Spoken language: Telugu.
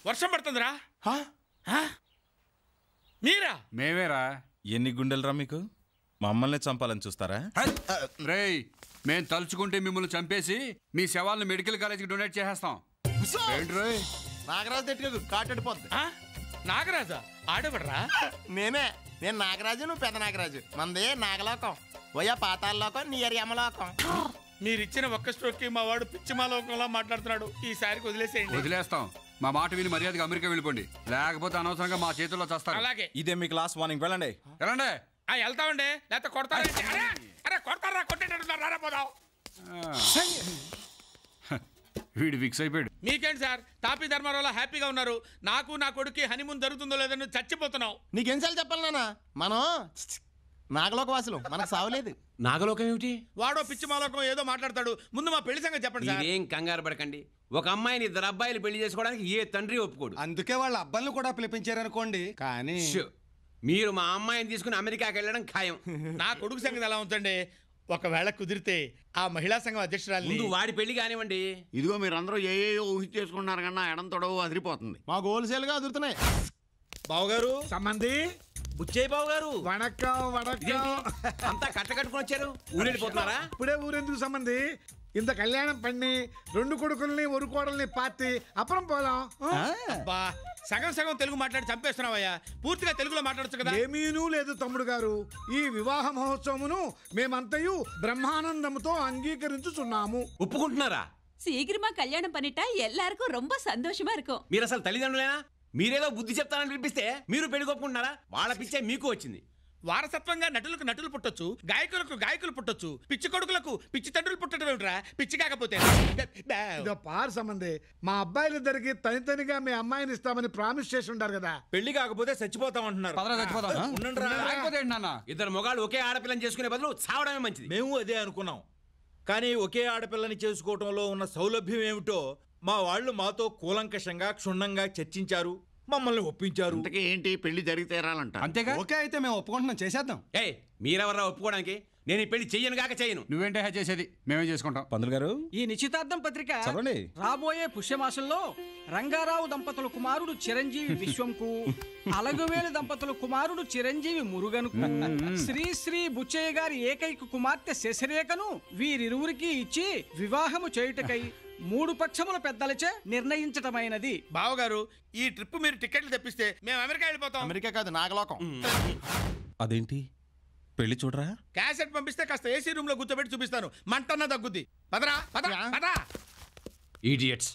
వర్షం పడుతుందిరా. మీరా? మేమేరా. ఎన్ని గుండెలరా మీకు? మమ్మల్ని చంపాలని చూస్తారా? రేయ్, మేము తలుచుకుంటే మిమ్మల్ని చంపేసి మీ శవాలను మెడికల్ కాలేజీకి డొనేట్ చేసేస్తాం. నాగరాజు తిట్టుకోదు, కాటడిపోద్ది. నాగరాజా? ఆడబడరా? నేను నాగరాజు, నువ్వు పెద్ద నాగరాజు. మంది నాగలోకం, పోయా పాతాళలోకం, నీ యమలోకం. మీరిచ్చిన ఒక్క స్ట్రోక్ కి మా వాడు పిచ్చిమాలోకంలా మాట్లాడుతున్నాడు. ఈసారికి వదిలేసేయండి. వదిలేస్తాం. మా మాట విని మర్యాదగా అమెరికా వెళ్ళిపోండి, లేకపోతే అనవసరంగా మా చేతుల్లో చేస్తారు. అలాగే. ఇదే మీ క్లాస్ వార్నింగ్. వెళ్ళండి. వెళ్ళండి. వెళ్తామండి, లేకపోతే కొడతారా? కొడతారా? కొట్టేటట్టున్నారా? పోదాం. వీడు ఫిక్స్ అయిపోయాడు. మీకేంటి సార్, తాపీ ధర్మారావులో హ్యాపీగా ఉన్నారు. నాకు నా కొడుకు హనీమూన్ జరుగుతుందో లేదని చచ్చిపోతున్నావు. నీకెన్నిసార్లు చెప్పాలి నాన్న, మనం నాగలోక వాసులు, మనకు సావలేదు. నాగలోకం ఏమిటి? వాడో పిచ్చి మాలోకం ఏదో మాట్లాడతాడు. ముందు మా పెళ్లి సంగతి చెప్పండి సార్. ఏం కంగారు పడకండి. ఒక అమ్మాయిని 2 అబ్బాయిలు పెళ్లి చేసుకోవడానికి ఏ తండ్రి ఒప్పుకోడు. అందుకే వాళ్ళ అబ్బాయిలు కూడా పిలిపించారనుకోండి. కానీ మీరు మా అమ్మాయిని తీసుకుని అమెరికాకి వెళ్ళడం ఖాయం. నా కొడుకు సంగతి ఎలా ఉంచండి. ఒకవేళ కుదిరితే ఆ మహిళా సంఘం అధ్యక్షురాలు ముందు వాడి పెళ్లి కానివ్వండి. ఇదిగో మీరందరూ ఏ ఊహించేసుకున్నారు కన్నా ఎడం తొడవు అదిరిపోతుంది. మా హోల్సేల్ గా అదురుతున్నాయి. బావగారు సంబంధి బుచ్చయ్య బాబు గారు, వణక్కం వణక్కం. అంతా కట్టుకొని వచ్చారు, ఊరెళ్ళిపోతున్నారా? ఇప్పుడే ఊరెందుకు సంబంధి? ఇంత కళ్యాణం పన్ని 2 కొడుకుల్ని 1 కోడల్ని పాతి అப்புறம் పోదాం. సగం సగం తెలుగు మాట్లాడి చంపేస్తున్నావయ్యా. పూర్తిగా తెలుగులో మాట్లాడచ్చు కదా. ఏమీనూ లేదు తమ్ముడు గారు. ఈ వివాహ మహోత్సవమును మేమంతయు బ్రహ్మానందముతో అంగీకరించుచున్నాము. ఒప్పుకుంటున్నారా? சீக்கிரமா கல்யாணம் பண்ணிட்டா எல்லாருக்கும் ரொம்ப சந்தோஷமா இருக்கும். మీరు అసలు తల్లిదండ్రులేనా? మీరేదో బుద్ధి చెప్తారని వినిపిస్తే మీరు పెళ్లి ఒప్పుకుంటున్నారా? వాళ్ళ పిచ్చే మీకు వచ్చింది. వారసత్వంగా నటులకు నటులు పుట్టొచ్చు, గాయకులకు గాయకులు పుట్టొచ్చు, పిచ్చి కొడుకులకు పిచ్చి తండ్రులు పుట్టడం ఏమిట్రా? పిచ్చి కాకపోతే ఇదో పార్ సంబంధి, మా అబ్బాయిలిద్దరికి తనితనిగా మీ అమ్మాయిని ఇస్తామని ప్రామిస్ చేసి ఉంటారు కదా. పెళ్లి కాకపోతే చచ్చిపోతామంటున్నారు. ఇద్దరు మొగాళ్ళు ఒకే ఆడపిల్లని చేసుకునే బదులు చావడమే మంచిది. మేము అదే అనుకున్నాం. కానీ ఒకే ఆడపిల్లని చేసుకోవటంలో ఉన్న సౌలభ్యం ఏమిటో మా వాళ్ళు మాతో కూలంకషంగా క్షుణ్ణంగా చర్చించారు, మమ్మల్ని ఒప్పించారు. ఇంతకీ ఏంటి, పెళ్లి జరిగి తీరాలంట. అంతేగా? ఓకే అయితే మేము ఒప్పుకుంటున్నాం, చేసేద్దాం. మీరెవర్రా ఒప్పుకోవడానికి? నేను ఈ పెళ్లి చెయ్యను కాక చేయను. నువ్వేంటే చేసేది, మేమే చేసుకుంటాం. పంతులు గారు, ఈ నిశ్చితార్థం పత్రిక చదవండి. రాబోయే పుష్యమాసంలో రంగారావు దంపతుల కుమారుడు చిరంజీవి విశ్వంకు, అలగువేలు దంపతుల కుమారుడు చిరంజీవి మురుగన్కు, శ్రీ శ్రీ బుచ్చయ్య గారి ఏకైక కుమార్తె శశిరేఖను వీరిరువురికి ఇచ్చి వివాహము చేయుటకై 3 పక్షముల పెద్దలచే నిర్ణయించటమైనది. బావగారు, ఈ ట్రిప్ మీరు టికెట్లు తెప్పిస్తే మేము అమెరికా వెళ్ళిపోతాం. అమెరికా కాదు, నాగలోకం. అదేంటి, పెళ్లి చూడరా? క్యాసెట్ పంపిస్తే కాస్త ఏసీ రూమ్ లో కూర్చోబెట్టి చూపిస్తాను, మంటన్నా తగ్గుద్ది. పదరా పద పద. ఇడియట్స్.